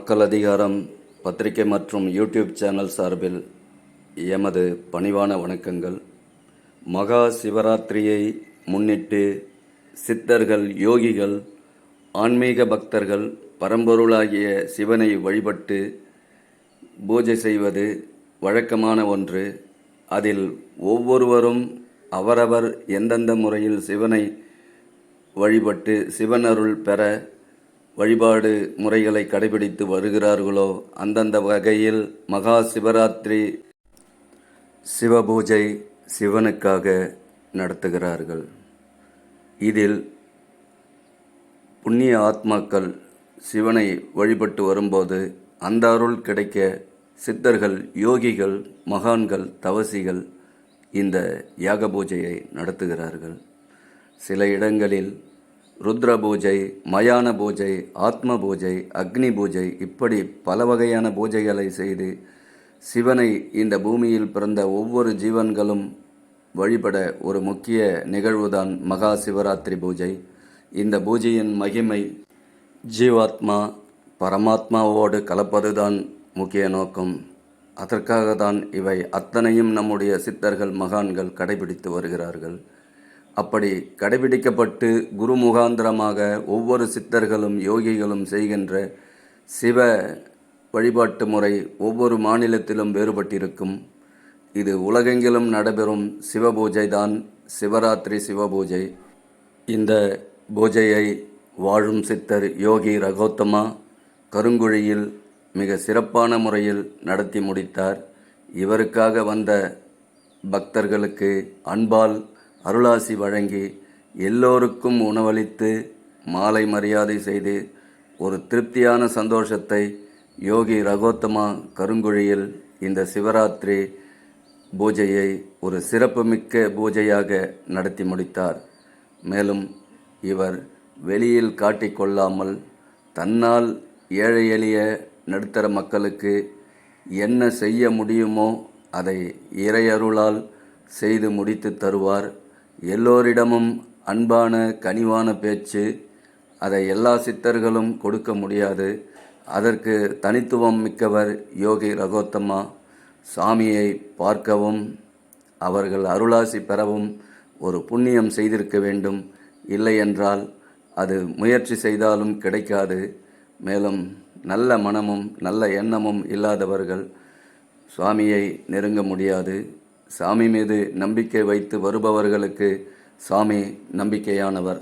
மக்கள் அதிகாரம் பத்திரிகை மற்றும் யூடியூப் சேனல் சார்பில் எமது பணிவான வணக்கங்கள். மகா சிவராத்திரியை முன்னிட்டு சித்தர்கள், யோகிகள், ஆன்மீக பக்தர்கள் பரம்பொருளாகிய சிவனை வழிபட்டு பூஜை செய்வது வழக்கமான ஒன்று. அதில் ஒவ்வொருவரும் அவரவர் எந்தெந்த முறையில் சிவனை வழிபட்டு சிவனருள் பெற வழிபாடு முறைகளை கடைபிடித்து வருகிறார்களோ அந்தந்த வகையில் மகா சிவராத்திரி சிவபூஜை சிவனுக்காக நடத்துகிறார்கள். இதில் புண்ணிய ஆத்மாக்கள் சிவனை வழிபட்டு வரும்போது அந்த அருள் கிடைக்க சித்தர்கள், யோகிகள், மகான்கள், தவசிகள் இந்த யாக பூஜையை நடத்துகிறார்கள். சில இடங்களில் ருத்ர பூஜை, மயான பூஜை, ஆத்ம பூஜை, அக்னி பூஜை, இப்படி பல வகையான பூஜைகளை செய்து சிவனை இந்த பூமியில் பிறந்த ஒவ்வொரு ஜீவன்களும் வழிபட ஒரு முக்கிய நிகழ்வுதான் மகா சிவராத்திரி பூஜை. இந்த பூஜையின் மகிமை ஜீவாத்மா பரமாத்மாவோடு கலப்பதுதான் முக்கிய நோக்கம். அதற்காகத்தான் இவை அத்தனையும் நம்முடைய சித்தர்கள், மகான்கள் கடைபிடித்து வருகிறார்கள். அப்படி கடைபிடிக்கப்பட்டு குரு முகாந்திரமாக ஒவ்வொரு சித்தர்களும், யோகிகளும் செய்கின்ற சிவ வழிபாட்டு முறை ஒவ்வொரு மாநிலத்திலும் வேறுபட்டிருக்கும். இது உலகெங்கிலும் நடைபெறும் சிவபூஜை தான் சிவராத்திரி சிவபூஜை. இந்த பூஜையை வாழும் சித்தர் யோகி ரகோத்தமா கருங்குழியில் மிக சிறப்பான முறையில் நடத்தி முடித்தார். இவருக்காக வந்த பக்தர்களுக்கு அன்பால் அருளாசி வழங்கி எல்லோருக்கும் உணவளித்து மாலை மரியாதை செய்து ஒரு திருப்தியான சந்தோஷத்தை யோகி ரகோத்தமா கருங்குழியில் இந்த சிவராத்திரி பூஜையை ஒரு சிறப்புமிக்க பூஜையாக நடத்தி முடித்தார். மேலும் இவர் வெளியில் காட்டிக்கொள்ளாமல் தன்னால் ஏழை எளிய நடுத்தர மக்களுக்கு என்ன செய்ய முடியுமோ அதை இறையருளால் செய்து முடித்து தருவார். எல்லோரிடமும் அன்பான கனிவான பேச்சு. அதை எல்லா சித்தர்களும் கொடுக்க முடியாது. அதற்கு தனித்துவம் மிக்கவர் யோகி ரகோத்தமா. சாமியை பார்க்கவும் அவர்கள் அருளாசி பெறவும் ஒரு புண்ணியம் செய்திருக்க வேண்டும். இல்லை என்றால் அது முயற்சி செய்தாலும் கிடைக்காது. மேலும் நல்ல மனமும் நல்ல எண்ணமும் இல்லாதவர்கள் சுவாமியை நெருங்க முடியாது. சாமி மீது நம்பிக்கை வைத்து வருபவர்களுக்கு சாமி நம்பிக்கையானவர்.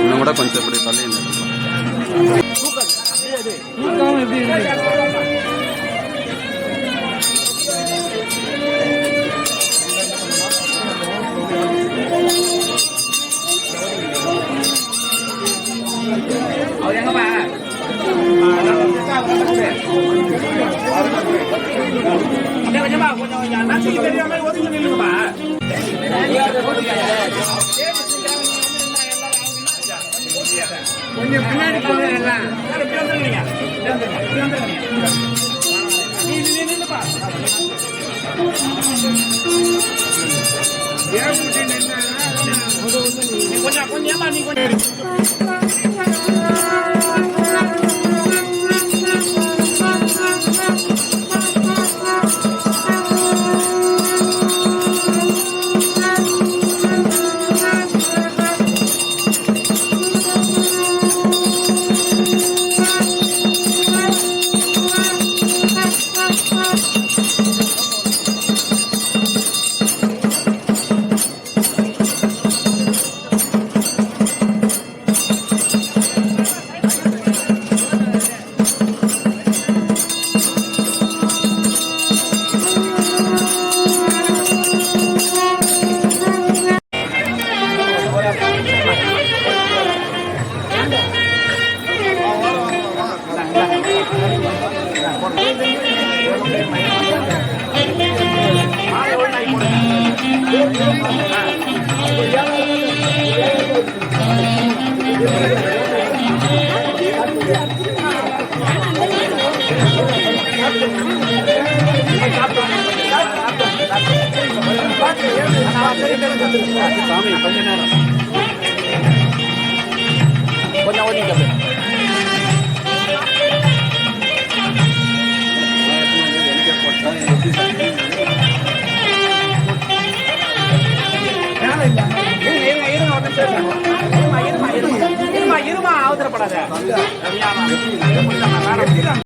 இன்னும் கூட கொஞ்சம் இப்படி தள்ளி கொஞ்சம் பின்னாடி போகலாம். கொஞ்சம் கொஞ்சமா நீ கொஞ்சம் சாமி கொஞ்ச நேரம் கொஞ்சம் ஓடிட்டு இருமா அவசரப்படாத